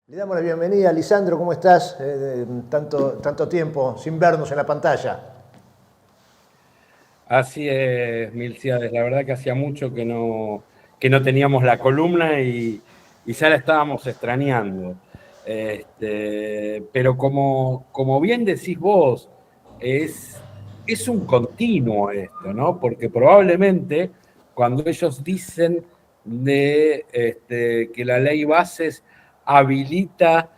Le damos la bienvenida a Lisandro, ¿cómo estás? Tanto tiempo sin vernos en la pantalla. Así es, Milciades. La verdad que hacía mucho que no teníamos la columna y ya la estábamos extrañando. Pero como bien decís vos, es un continuo esto, ¿no? Porque probablemente cuando ellos dicen que la ley bases habilita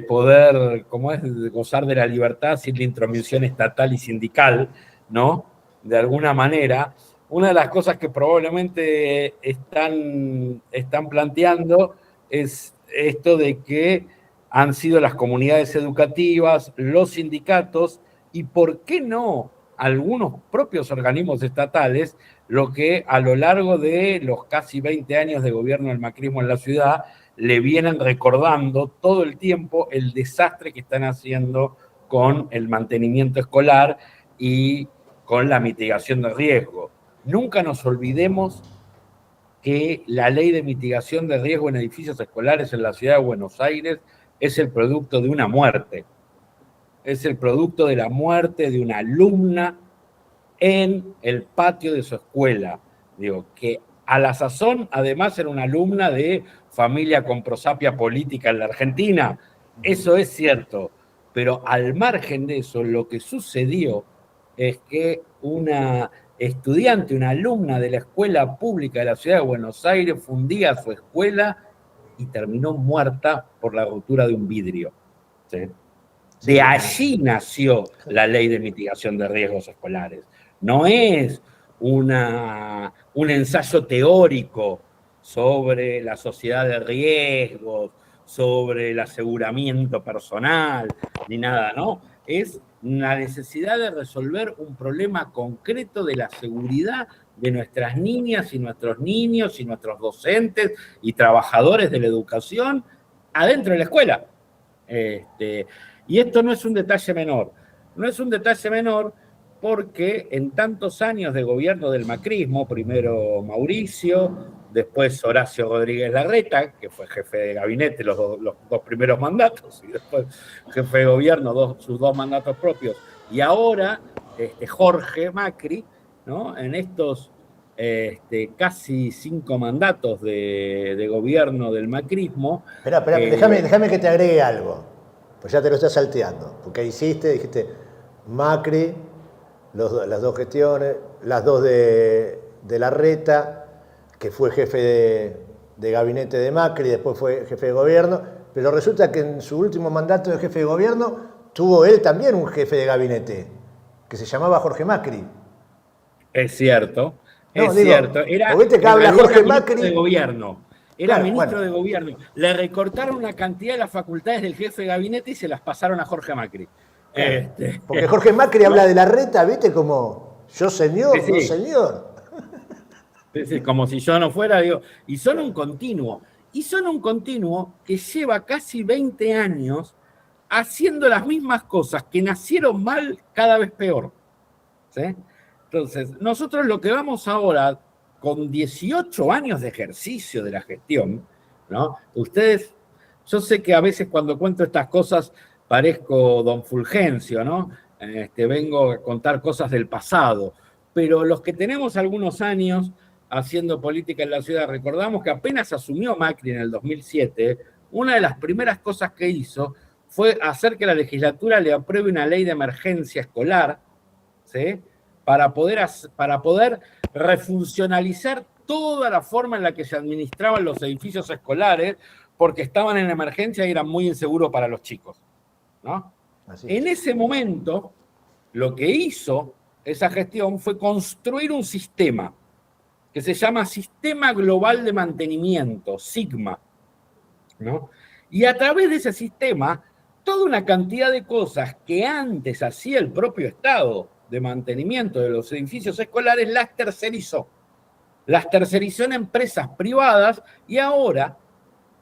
poder, como es, gozar de la libertad sin la intromisión estatal y sindical, ¿no? De alguna manera, una de las cosas que probablemente están planteando es esto de que han sido las comunidades educativas, los sindicatos y, ¿por qué no?, algunos propios organismos estatales, lo que a lo largo de los casi 20 años de gobierno del macrismo en la ciudad le vienen recordando todo el tiempo el desastre que están haciendo con el mantenimiento escolar y con la mitigación de riesgo. Nunca nos olvidemos que la ley de mitigación de riesgo en edificios escolares en la ciudad de Buenos Aires es el producto de una muerte. Es el producto de la muerte de una alumna en el patio de su escuela. Digo, que a la sazón, además, era una alumna de familia con prosapia política en la Argentina. Eso es cierto. Pero al margen de eso, lo que sucedió es que una estudiante, una alumna de la escuela pública de la ciudad de Buenos Aires, fundía su escuela y terminó muerta por la rotura de un vidrio. ¿Sí? Sí, De allí nació la ley de mitigación de riesgos escolares. No es un ensayo teórico sobre la sociedad de riesgos, sobre el aseguramiento personal, ni nada, ¿no? Es la necesidad de resolver un problema concreto de la seguridad de nuestras niñas y nuestros niños y nuestros docentes y trabajadores de la educación adentro de la escuela. Y esto no es un detalle menor. No es un detalle menor porque en tantos años de gobierno del macrismo, primero Mauricio, después Horacio Rodríguez Larreta, que fue jefe de gabinete los dos primeros mandatos, y después jefe de gobierno sus dos mandatos propios, y ahora Jorge Macri, ¿no? En estos casi 5 mandatos de gobierno del macrismo. Espera, déjame que te agregue algo, pues ya te lo estás salteando, porque dijiste Macri, las dos gestiones, las dos de Larreta, que fue jefe de gabinete de Macri, después fue jefe de gobierno, pero resulta que en su último mandato de jefe de gobierno tuvo él también un jefe de gabinete, que se llamaba Jorge Macri. Es cierto, No, es cierto. digo, Era, porque viste que en habla realidad era Jorge ministro de Macri. gobierno. Era Claro, bueno, ministro de gobierno. Le recortaron una cantidad de las facultades del jefe de gabinete y se las pasaron a Jorge Macri. claro. Porque Jorge Macri habla ¿No? de Larreta, viste, como yo Sí, señor, no sí, señor. sí, sí, como si yo no fuera, digo. Y son un continuo. Y son un continuo que lleva casi 20 años haciendo las mismas cosas que nacieron mal cada vez peor. ¿Sí? Entonces, nosotros lo que vamos ahora, con 18 años de ejercicio de la gestión, ¿no? Ustedes, yo sé que a veces cuando cuento estas cosas parezco don Fulgencio, ¿no? Vengo a contar cosas del pasado, pero los que tenemos algunos años haciendo política en la ciudad, recordamos que apenas asumió Macri en el 2007, una de las primeras cosas que hizo fue hacer que la legislatura le apruebe una ley de emergencia escolar, ¿sí? Para poder refuncionalizar toda la forma en la que se administraban los edificios escolares, porque estaban en emergencia y eran muy inseguros para los chicos, ¿no? Así En es. ese momento, lo que hizo esa gestión fue construir un sistema que se llama Sistema Global de Mantenimiento, SIGMA, ¿no? Y a través de ese sistema, toda una cantidad de cosas que antes hacía el propio Estado de mantenimiento de los edificios escolares, las tercerizó. Las tercerizó en empresas privadas y ahora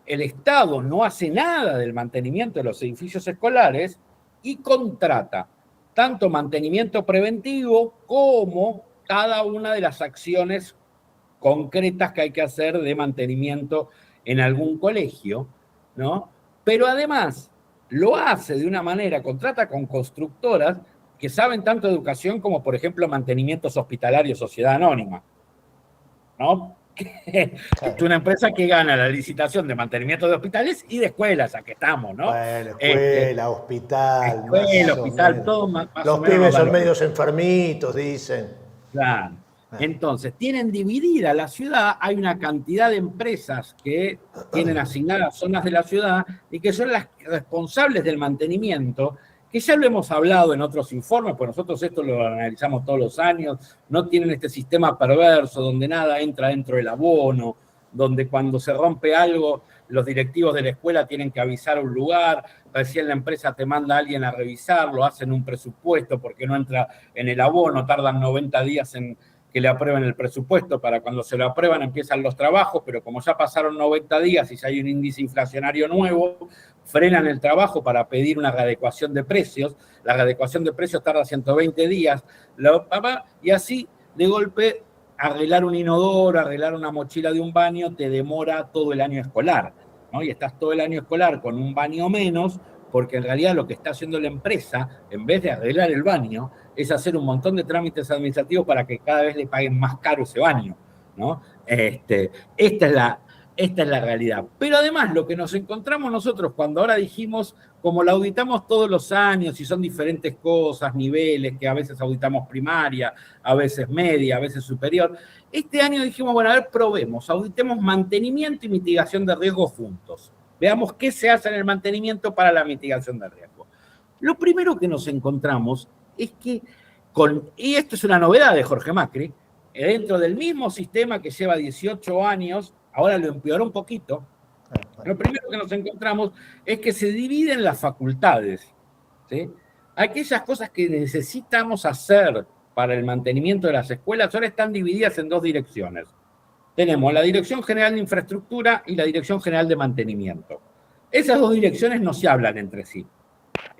el Estado no hace nada del mantenimiento de los edificios escolares y contrata tanto mantenimiento preventivo como cada una de las acciones concretas que hay que hacer de mantenimiento en algún colegio, ¿no? Pero además lo hace de una manera, contrata con constructoras que saben tanto de educación como, por ejemplo, mantenimientos hospitalarios, sociedad anónima, ¿no? Es una empresa que gana la licitación de mantenimiento de hospitales y de escuelas, aquí estamos, ¿no? Bueno, escuela, hospital, Escuela, más o hospital, menos. todo más Los o menos pibes nos da son lo medios mismo. enfermitos, dicen. Claro. Entonces, tienen dividida la ciudad, hay una cantidad de empresas que tienen asignadas zonas de la ciudad y que son las responsables del mantenimiento, que ya lo hemos hablado en otros informes, pues nosotros esto lo analizamos todos los años, no tienen este sistema perverso donde nada entra dentro del abono, donde cuando se rompe algo, los directivos de la escuela tienen que avisar a un lugar, recién la empresa te manda a alguien a revisarlo, hacen un presupuesto porque no entra en el abono, tardan 90 días en que le aprueben el presupuesto, para cuando se lo aprueban empiezan los trabajos, pero como ya pasaron 90 días y ya hay un índice inflacionario nuevo, frenan el trabajo para pedir una readecuación de precios, la readecuación de precios tarda 120 días, y así de golpe arreglar un inodoro, arreglar una mochila de un baño, te demora todo el año escolar, ¿no? Y estás todo el año escolar con un baño menos, porque en realidad lo que está haciendo la empresa, en vez de arreglar el baño, es hacer un montón de trámites administrativos para que cada vez le paguen más caro ese baño, ¿no? Esta es la realidad. Pero además lo que nos encontramos nosotros cuando ahora dijimos, como la auditamos todos los años y son diferentes cosas, niveles, que a veces auditamos primaria, a veces media, a veces superior, este año dijimos, bueno, a ver, probemos, auditemos mantenimiento y mitigación de riesgos juntos. Veamos qué se hace en el mantenimiento para la mitigación de riesgo. Lo primero que nos encontramos es que, y esto es una novedad de Jorge Macri, dentro del mismo sistema que lleva 18 años, ahora lo empeoró un poquito, lo primero que nos encontramos es que se dividen las facultades, ¿sí? Aquellas cosas que necesitamos hacer para el mantenimiento de las escuelas ahora están divididas en dos direcciones. Tenemos la Dirección General de Infraestructura y la Dirección General de Mantenimiento. Esas dos direcciones no se hablan entre sí.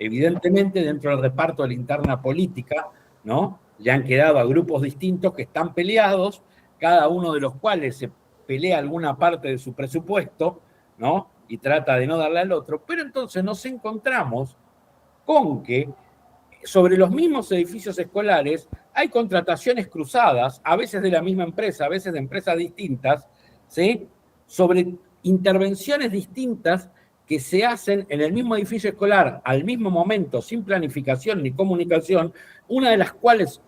Evidentemente, dentro del reparto de la interna política, ¿no? Le han quedado a grupos distintos que están peleados, cada uno de los cuales se pelea alguna parte de su presupuesto, ¿no? Y trata de no darle al otro. Pero entonces nos encontramos con que sobre los mismos edificios escolares hay contrataciones cruzadas, a veces de la misma empresa, a veces de empresas distintas, ¿sí? Sobre intervenciones distintas que se hacen en el mismo edificio escolar al mismo momento, sin planificación ni comunicación, una de las cuales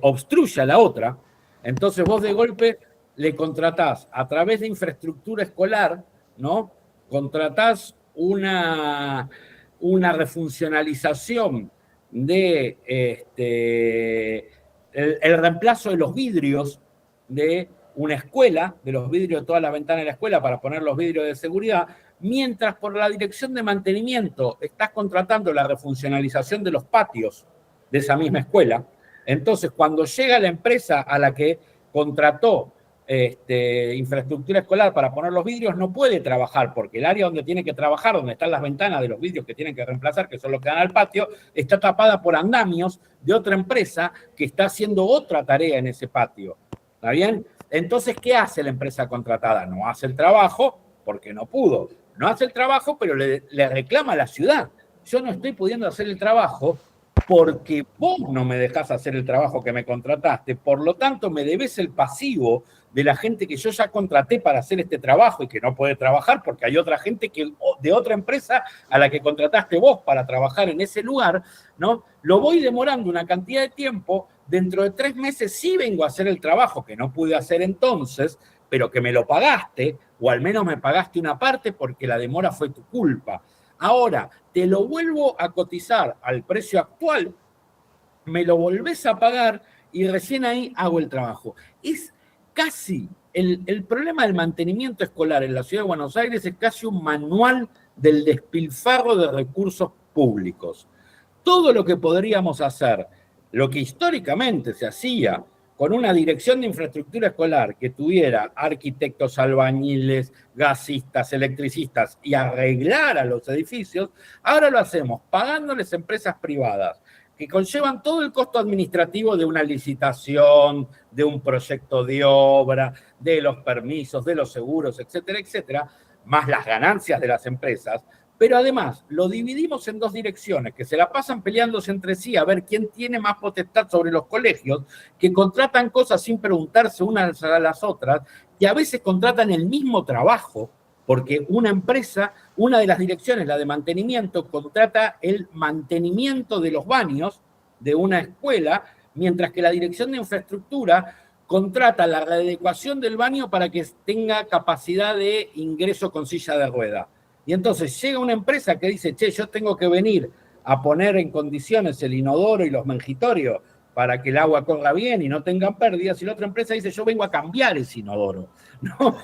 obstruye a la otra. Entonces vos de golpe le contratás a través de infraestructura escolar, ¿no? Contratás una refuncionalización de el reemplazo de los vidrios de una escuela, de los vidrios de todas las ventanas de la escuela para poner los vidrios de seguridad, mientras por la dirección de mantenimiento estás contratando la refuncionalización de los patios de esa misma escuela. Entonces, cuando llega la empresa a la que contrató infraestructura escolar para poner los vidrios, no puede trabajar, porque el área donde tiene que trabajar, donde están las ventanas de los vidrios que tienen que reemplazar, que son los que dan al patio, está tapada por andamios de otra empresa que está haciendo otra tarea en ese patio. ¿Está bien? Entonces, ¿qué hace la empresa contratada? No hace el trabajo porque no pudo. No hace el trabajo, pero le reclama a la ciudad. Yo no estoy pudiendo hacer el trabajo porque vos no me dejás hacer el trabajo que me contrataste, por lo tanto me debes el pasivo de la gente que yo ya contraté para hacer este trabajo y que no puede trabajar porque hay otra gente de otra empresa a la que contrataste vos para trabajar en ese lugar, ¿no? Lo voy demorando una cantidad de tiempo, dentro de 3 meses sí vengo a hacer el trabajo que no pude hacer entonces, pero que me lo pagaste, o al menos me pagaste una parte porque la demora fue tu culpa. Ahora, te lo vuelvo a cotizar al precio actual, me lo volvés a pagar y recién ahí hago el trabajo. Es casi, el problema del mantenimiento escolar en la ciudad de Buenos Aires es casi un manual del despilfarro de recursos públicos. Todo lo que podríamos hacer, lo que históricamente se hacía con una dirección de infraestructura escolar que tuviera arquitectos, albañiles, gasistas, electricistas y arreglara los edificios, ahora lo hacemos pagándoles empresas privadas que conllevan todo el costo administrativo de una licitación, de un proyecto de obra, de los permisos, de los seguros, etcétera, etcétera, más las ganancias de las empresas, pero además lo dividimos en dos direcciones, que se la pasan peleándose entre sí a ver quién tiene más potestad sobre los colegios, que contratan cosas sin preguntarse unas a las otras, que a veces contratan el mismo trabajo, porque una empresa, una de las direcciones, la de mantenimiento, contrata el mantenimiento de los baños de una escuela, mientras que la dirección de infraestructura contrata la readecuación del baño para que tenga capacidad de ingreso con silla de rueda. Y entonces llega una empresa que dice, che, yo tengo que venir a poner en condiciones el inodoro y los mengitorios para que el agua corra bien y no tengan pérdidas, y la otra empresa dice, yo vengo a cambiar ese inodoro. ¿No?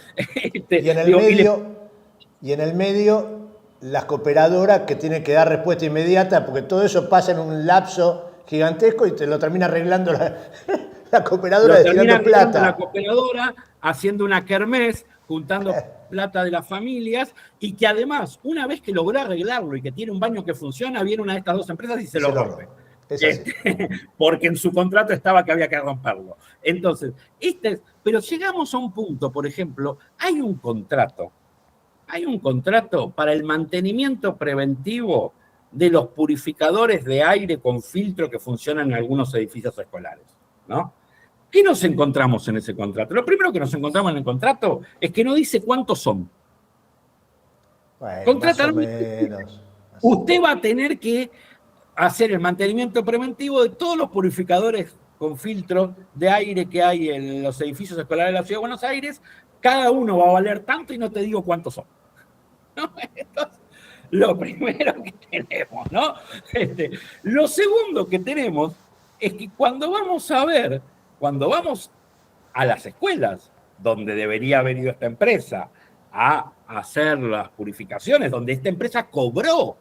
Y en el medio, las cooperadoras que tienen que dar respuesta inmediata, porque todo eso pasa en un lapso gigantesco y te lo termina arreglando la cooperadora destinando plata. La cooperadora haciendo una kermés, juntando plata de las familias, y que además, una vez que logró arreglarlo y que tiene un baño que funciona, viene una de estas dos empresas y se lo rompe. Porque en su contrato estaba que había que romperlo. Entonces, pero llegamos a un punto, por ejemplo, hay un contrato para el mantenimiento preventivo de los purificadores de aire con filtro que funcionan en algunos edificios escolares, ¿no? ¿Qué nos encontramos en ese contrato? Lo primero que nos encontramos en el contrato es que no dice cuántos son. Bueno, más o menos. Usted va a tener que hacer el mantenimiento preventivo de todos los purificadores con filtro de aire que hay en los edificios escolares de la Ciudad de Buenos Aires. Cada uno va a valer tanto y no te digo cuántos son, ¿no? Entonces, lo primero que tenemos, ¿no? Lo segundo que tenemos es que cuando vamos a las escuelas, donde debería haber ido esta empresa a hacer las purificaciones, donde esta empresa cobró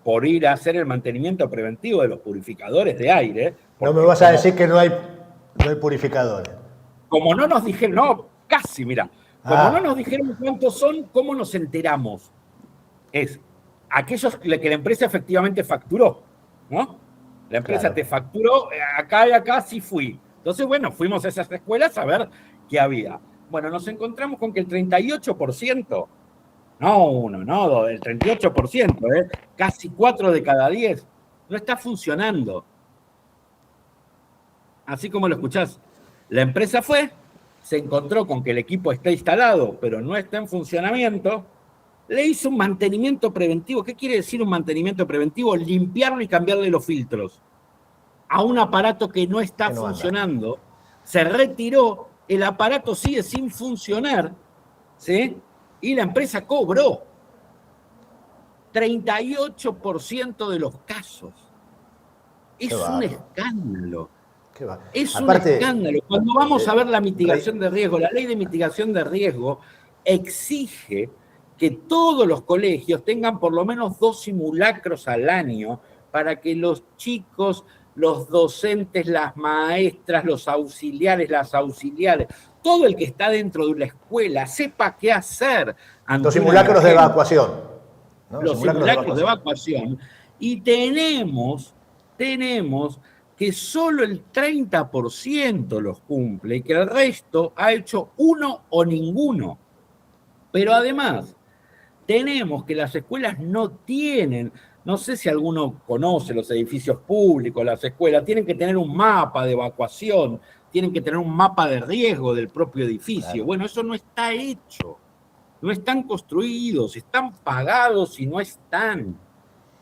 por ir a hacer el mantenimiento preventivo de los purificadores de aire. No me vas a decir que no hay purificadores. Como no nos dijeron, no, casi, mira, como no nos dijeron cuántos son, ¿cómo nos enteramos? Es aquellos que la empresa efectivamente facturó, ¿no? La empresa te facturó, acá y acá sí fui. Entonces, bueno, fuimos a esas escuelas a ver qué había. Bueno, nos encontramos con que el 38%, no uno, no dos, el 38%, casi 4 de cada 10, no está funcionando. Así como lo escuchás. La empresa fue, se encontró con que el equipo está instalado, pero no está en funcionamiento, le hizo un mantenimiento preventivo. ¿Qué quiere decir un mantenimiento preventivo? Limpiarlo y cambiarle los filtros a un aparato que no está funcionando. Se retiró, el aparato sigue sin funcionar, ¿sí? Y la empresa cobró 38% de los casos. Es un escándalo. Es un escándalo. Cuando vamos a ver la mitigación de riesgo, la ley de mitigación de riesgo exige que todos los colegios tengan por lo menos 2 simulacros al año para que los chicos, los docentes, las maestras, los auxiliares, las auxiliares, todo el que está dentro de una escuela sepa qué hacer. Los simulacros de evacuación. ¿No? Los simulacros de evacuación. Y tenemos que solo el 30% los cumple y que el resto ha hecho uno o ninguno. Pero además, tenemos que las escuelas no tienen, no sé si alguno conoce los edificios públicos, las escuelas, tienen que tener un mapa de evacuación, tienen que tener un mapa de riesgo del propio edificio. Claro. Bueno, eso no está hecho. No están construidos, están pagados y no están.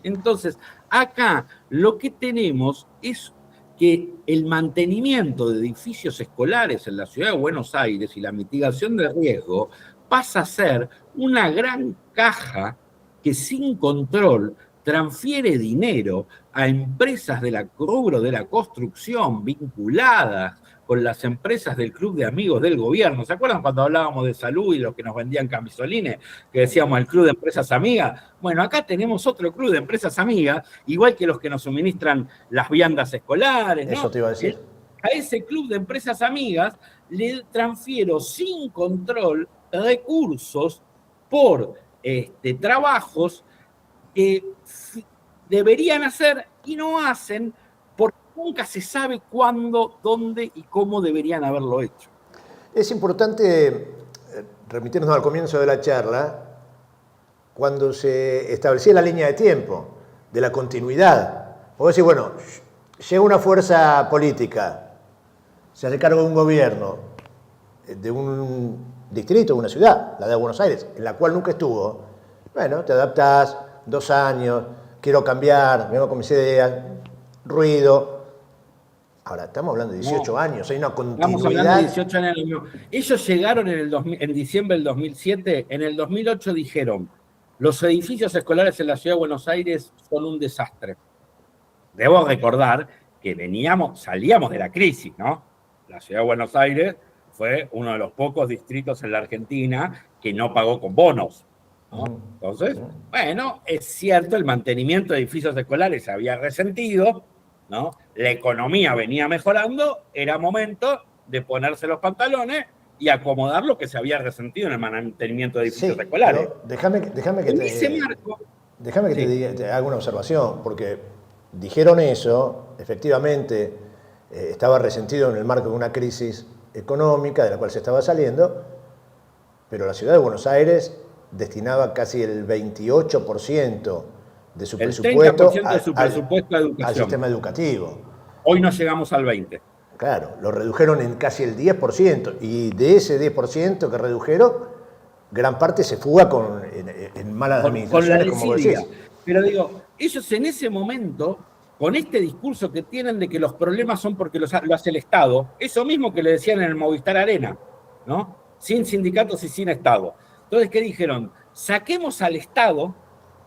Entonces, acá lo que tenemos es que el mantenimiento de edificios escolares en la Ciudad de Buenos Aires y la mitigación de riesgo pasa a ser una gran caja que sin control transfiere dinero a empresas del rubro de la construcción vinculadas con las empresas del Club de Amigos del Gobierno. ¿Se acuerdan cuando hablábamos de salud y los que nos vendían camisolines? Que decíamos el Club de Empresas Amigas. Bueno, acá tenemos otro Club de Empresas Amigas, igual que los que nos suministran las viandas escolares, ¿no? Eso te iba a decir. A ese Club de Empresas Amigas le transfiero sin control recursos por trabajos que deberían hacer y no hacen porque nunca se sabe cuándo, dónde y cómo deberían haberlo hecho. Es importante remitirnos al comienzo de la charla cuando se establecía la línea de tiempo, de la continuidad. Vos decís, bueno, llega una fuerza política, se hace cargo de un gobierno, de un distrito, de una ciudad, la de Buenos Aires, en la cual nunca estuvo. Bueno, te adaptás, 2 años, quiero cambiar, vengo con mis ideas, ruido. Ahora, estamos hablando de 18 años, hay una continuidad. Estamos hablando de 18 años. Ellos llegaron en diciembre del 2007, en el 2008 dijeron, los edificios escolares en la ciudad de Buenos Aires son un desastre. Debo recordar que salíamos de la crisis, ¿no? La ciudad de Buenos Aires fue uno de los pocos distritos en la Argentina que no pagó con bonos, ¿no? Entonces, bueno, es cierto, el mantenimiento de edificios escolares se había resentido, ¿no? La economía venía mejorando, era momento de ponerse los pantalones y acomodar lo que se había resentido en el mantenimiento de edificios escolares. Déjame que te haga una observación, porque dijeron eso, efectivamente estaba resentido en el marco de una crisis económica de la cual se estaba saliendo, pero la ciudad de Buenos Aires destinaba casi el 28% de su presupuesto, de su presupuesto a educación, al sistema educativo. Hoy no llegamos al 20%. Claro, lo redujeron en casi el 10%, y de ese 10% que redujeron, gran parte se fuga en malas administraciones, como vos decís. Pero digo, ellos en ese momento, con este discurso que tienen de que los problemas son porque lo hace el Estado, eso mismo que le decían en el Movistar Arena, ¿no? Sin sindicatos y sin Estado. Entonces, ¿qué dijeron? Saquemos al Estado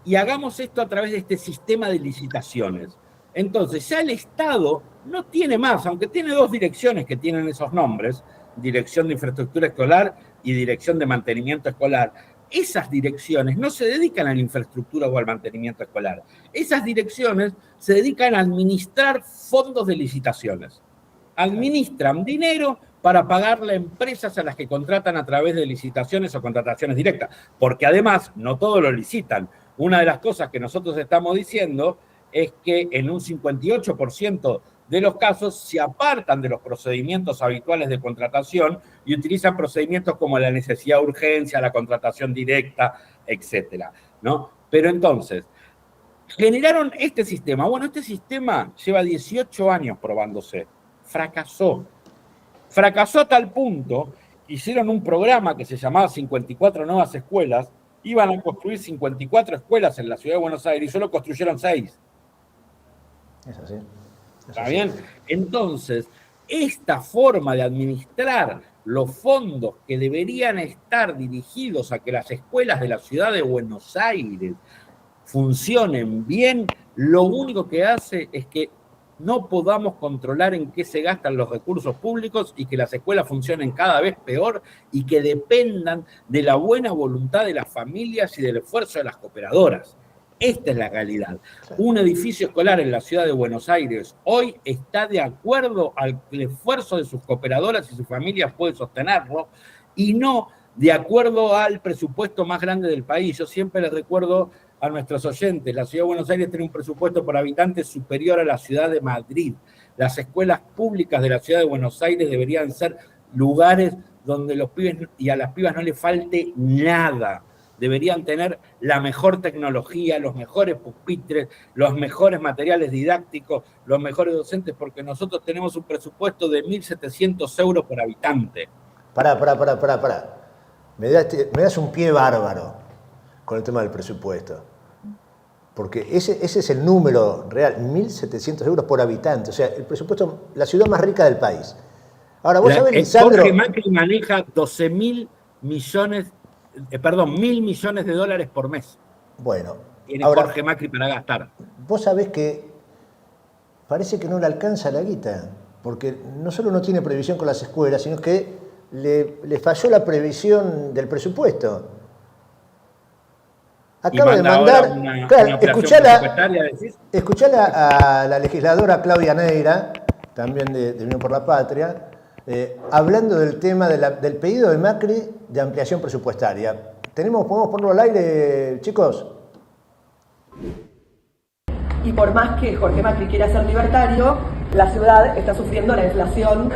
y hagamos esto a través de este sistema de licitaciones. Entonces, ya el Estado no tiene más, aunque tiene 2 direcciones que tienen esos nombres, Dirección de Infraestructura Escolar y Dirección de Mantenimiento Escolar. Esas direcciones no se dedican a la infraestructura o al mantenimiento escolar. Esas direcciones se dedican a administrar fondos de licitaciones. Administran dinero para pagarle a empresas a las que contratan a través de licitaciones o contrataciones directas, porque además no todos lo licitan. Una de las cosas que nosotros estamos diciendo es que en un 58% de los casos se apartan de los procedimientos habituales de contratación y utilizan procedimientos como la necesidad de urgencia, la contratación directa, etcétera, ¿no? Pero entonces, generaron este sistema. Bueno, este sistema lleva 18 años probándose. Fracasó. Fracasó a tal punto que hicieron un programa que se llamaba 54 nuevas escuelas. Iban a construir 54 escuelas en la ciudad de Buenos Aires y solo construyeron 6. Es así. ¿Está bien? Entonces, esta forma de administrar los fondos que deberían estar dirigidos a que las escuelas de la ciudad de Buenos Aires funcionen bien, lo único que hace es que no podamos controlar en qué se gastan los recursos públicos y que las escuelas funcionen cada vez peor y que dependan de la buena voluntad de las familias y del esfuerzo de las cooperadoras. Esta es la realidad. Un edificio escolar en la ciudad de Buenos Aires hoy está de acuerdo al esfuerzo de sus cooperadoras y sus familias puede sostenerlo y no de acuerdo al presupuesto más grande del país. Yo siempre les recuerdo a nuestros oyentes, la ciudad de Buenos Aires tiene un presupuesto por habitante superior a la ciudad de Madrid. Las escuelas públicas de la ciudad de Buenos Aires deberían ser lugares donde los pibes y a las pibas no les falte nada. Deberían tener la mejor tecnología, los mejores pupitres, los mejores materiales didácticos, los mejores docentes, porque nosotros tenemos un presupuesto de 1.700 euros por habitante. Pará. Me das un pie bárbaro con el tema del presupuesto. Porque ese es el número real, 1.700 euros por habitante. O sea, el presupuesto, la ciudad más rica del país. Ahora, vos sabés, Lisandro... Jorge Macri maneja 1.000 millones de dólares por mes. Bueno. Tiene ahora, Jorge Macri para gastar. Vos sabés que parece que no le alcanza la guita, porque no solo no tiene previsión con las escuelas, sino que le falló la previsión del presupuesto. Acaba de mandar... Escuchala a la legisladora Claudia Neira, también de Unión por la Patria, hablando del tema del pedido de Macri de ampliación presupuestaria. ¿Podemos ponerlo al aire, chicos? Y por más que Jorge Macri quiera ser libertario, la ciudad está sufriendo la inflación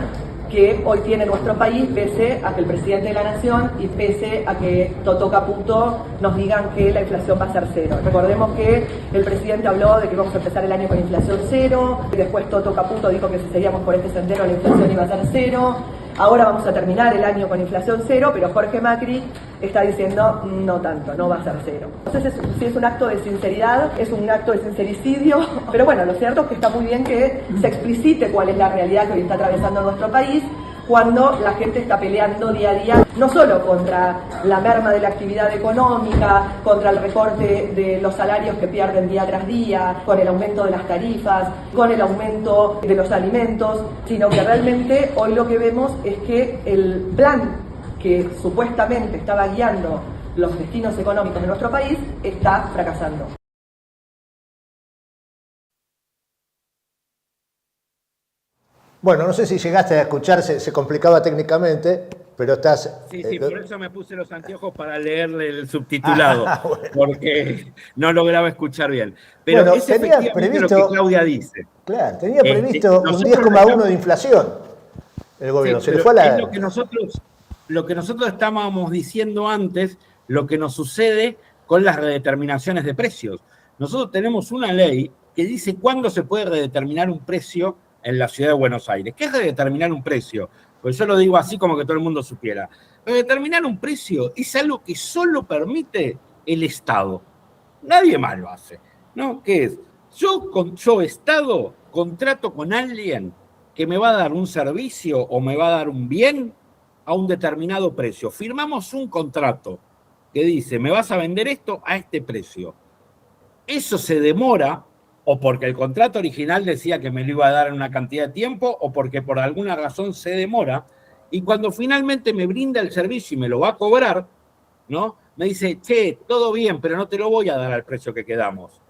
que hoy tiene nuestro país, pese a que el presidente de la Nación y pese a que Toto Caputo nos digan que la inflación va a ser cero. Recordemos que el presidente habló de que vamos a empezar el año con inflación cero, y después Toto Caputo dijo que si seguíamos por este sendero la inflación iba a ser cero. Ahora vamos a terminar el año con inflación cero, pero Jorge Macri está diciendo no tanto, no va a ser cero. Entonces, si es un acto de sinceridad, es un acto de sincericidio, pero bueno, lo cierto es que está muy bien que se explicite cuál es la realidad que hoy está atravesando nuestro país, cuando la gente está peleando día a día, no solo contra la merma de la actividad económica, contra el recorte de los salarios que pierden día tras día, con el aumento de las tarifas, con el aumento de los alimentos, sino que realmente hoy lo que vemos es que el plan que supuestamente estaba guiando los destinos económicos de nuestro país está fracasando. Bueno, no sé si llegaste a escuchar, se complicaba técnicamente, pero estás... Sí, por eso me puse los anteojos para leerle el subtitulado, bueno. Porque no lograba escuchar bien. Pero bueno, es tenía efectivamente previsto, lo que Claudia dice. Claro, tenía previsto un nosotros 10,1 de inflación el gobierno. Sí, se le fue a la... es lo que nosotros estábamos diciendo antes, lo que nos sucede con las redeterminaciones de precios. Nosotros tenemos una ley que dice cuándo se puede redeterminar un precio en la ciudad de Buenos Aires. ¿Qué es redeterminar un precio? Pues yo lo digo así como que todo el mundo supiera. Redeterminar un precio es algo que solo permite el Estado. Nadie más lo hace, ¿no? ¿Qué es? Yo Estado, contrato con alguien que me va a dar un servicio o me va a dar un bien a un determinado precio. Firmamos un contrato que dice, me vas a vender esto a este precio. Eso se demora o porque el contrato original decía que me lo iba a dar en una cantidad de tiempo o porque por alguna razón se demora, y cuando finalmente me brinda el servicio y me lo va a cobrar, ¿no? Me dice, che, todo bien, pero no te lo voy a dar al precio que quedamos.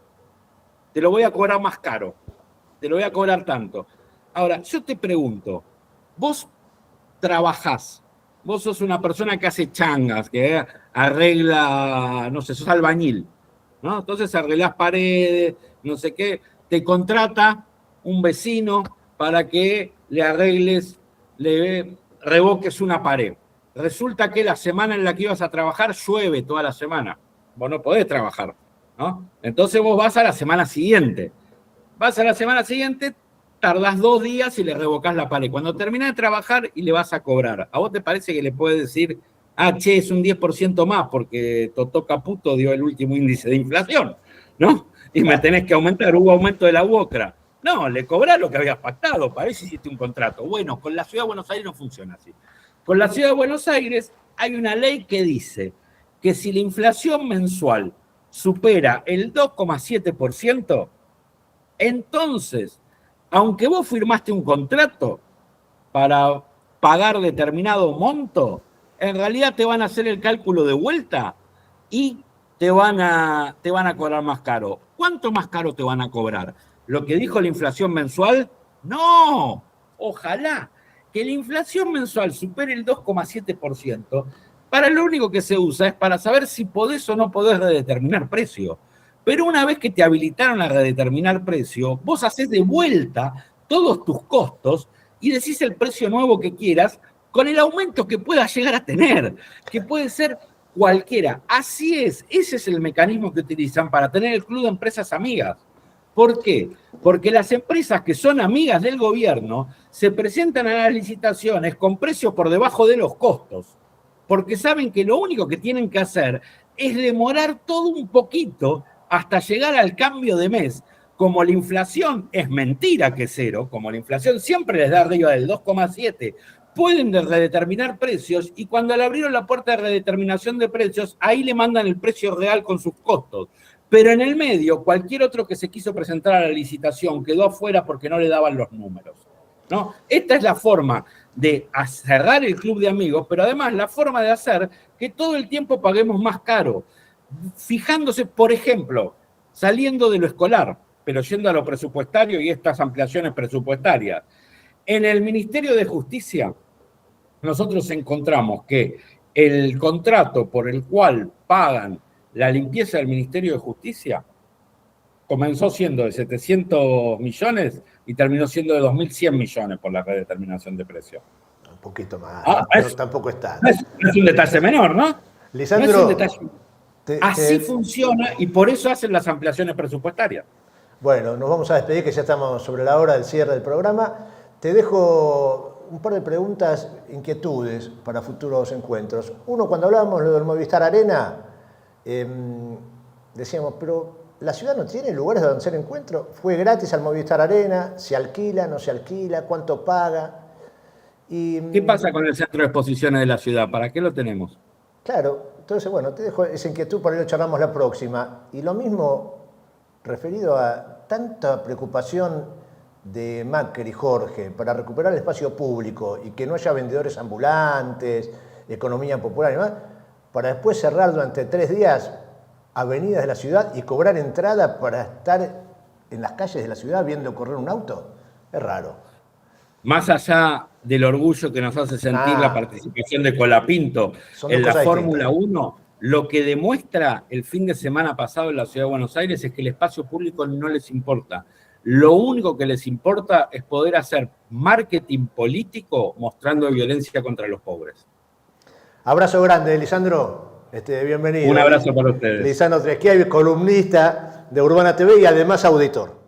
Te lo voy a cobrar más caro. Te lo voy a cobrar tanto. Ahora, yo te pregunto, vos trabajás, vos sos una persona que hace changas, que arregla, no sé, sos albañil, ¿no? Entonces arreglás paredes, no sé qué, te contrata un vecino para que le arregles, le revoques una pared. Resulta que la semana en la que ibas a trabajar llueve toda la semana. Vos no podés trabajar, ¿no? Entonces vos vas a la semana siguiente. Vas a la semana siguiente, tardás 2 días y le revocás la pared. Cuando terminás de trabajar y le vas a cobrar, ¿a vos te parece que le puedes decir, che, es un 10% más porque Toto Caputo dio el último índice de inflación, ¿no? Y me tenés que aumentar, hubo aumento de la UOCRA. No, le cobrás lo que habías pactado, para eso hiciste un contrato. Bueno, con la Ciudad de Buenos Aires no funciona así. Con la Ciudad de Buenos Aires hay una ley que dice que si la inflación mensual supera el 2,7%, entonces, aunque vos firmaste un contrato para pagar determinado monto, en realidad te van a hacer el cálculo de vuelta y te van a cobrar más caro. ¿Cuánto más caro te van a cobrar? ¿Lo que dijo la inflación mensual? No, ojalá que la inflación mensual supere el 2,7%. Para lo único que se usa es para saber si podés o no podés redeterminar precio. Pero una vez que te habilitaron a redeterminar precio, vos hacés de vuelta todos tus costos y decís el precio nuevo que quieras con el aumento que puedas llegar a tener, que puede ser cualquiera. Así es, ese es el mecanismo que utilizan para tener el club de empresas amigas. ¿Por qué? Porque las empresas que son amigas del gobierno se presentan a las licitaciones con precios por debajo de los costos, porque saben que lo único que tienen que hacer es demorar todo un poquito hasta llegar al cambio de mes. Como la inflación es mentira que es cero, como la inflación siempre les da arriba del 2,7, pueden redeterminar precios y cuando le abrieron la puerta de redeterminación de precios, ahí le mandan el precio real con sus costos. Pero en el medio, cualquier otro que se quiso presentar a la licitación quedó afuera porque no le daban los números, ¿no? Esta es la forma de cerrar el club de amigos, pero además la forma de hacer que todo el tiempo paguemos más caro. Fijándose, por ejemplo, saliendo de lo escolar, pero yendo a lo presupuestario y estas ampliaciones presupuestarias. En el Ministerio de Justicia, nosotros encontramos que el contrato por el cual pagan la limpieza del Ministerio de Justicia comenzó siendo de 700 millones y terminó siendo de 2.100 millones por la redeterminación de precios. poquito más. Ah, No, tampoco es tanto. no es un detalle menor, ¿no? Lisandro, no es un detalle. Así te- funciona y por eso hacen las ampliaciones presupuestarias. Bueno, nos vamos a despedir, que ya estamos sobre la hora del cierre del programa. Te dejo un par de preguntas, inquietudes para futuros encuentros. Uno, cuando hablábamos lo del Movistar Arena, decíamos, pero la ciudad no tiene lugares donde hacer encuentros. ¿Fue gratis al Movistar Arena? ¿Se alquila, no se alquila? ¿Cuánto paga? Y, ¿Qué pasa con el centro de exposiciones de la ciudad? ¿Para qué lo tenemos? claro, entonces, bueno, te dejo esa inquietud, por ahí lo charlamos la próxima. Y lo mismo referido a tanta preocupación de Macri, Jorge, para recuperar el espacio público y que no haya vendedores ambulantes, economía popular y demás, para después cerrar durante 3 días avenidas de la ciudad y cobrar entrada para estar en las calles de la ciudad viendo correr un auto, es raro. Más allá del orgullo que nos hace sentir la participación de Colapinto Son en dos la cosas Fórmula distintas. 1, lo que demuestra el fin de semana pasado en la Ciudad de Buenos Aires es que el espacio público no les importa. Lo único que les importa es poder hacer marketing político mostrando violencia contra los pobres. Abrazo grande, Lisandro. Bienvenido. Un abrazo para ustedes. Lisandro Treschiavi, columnista de Urbana TV y además auditor.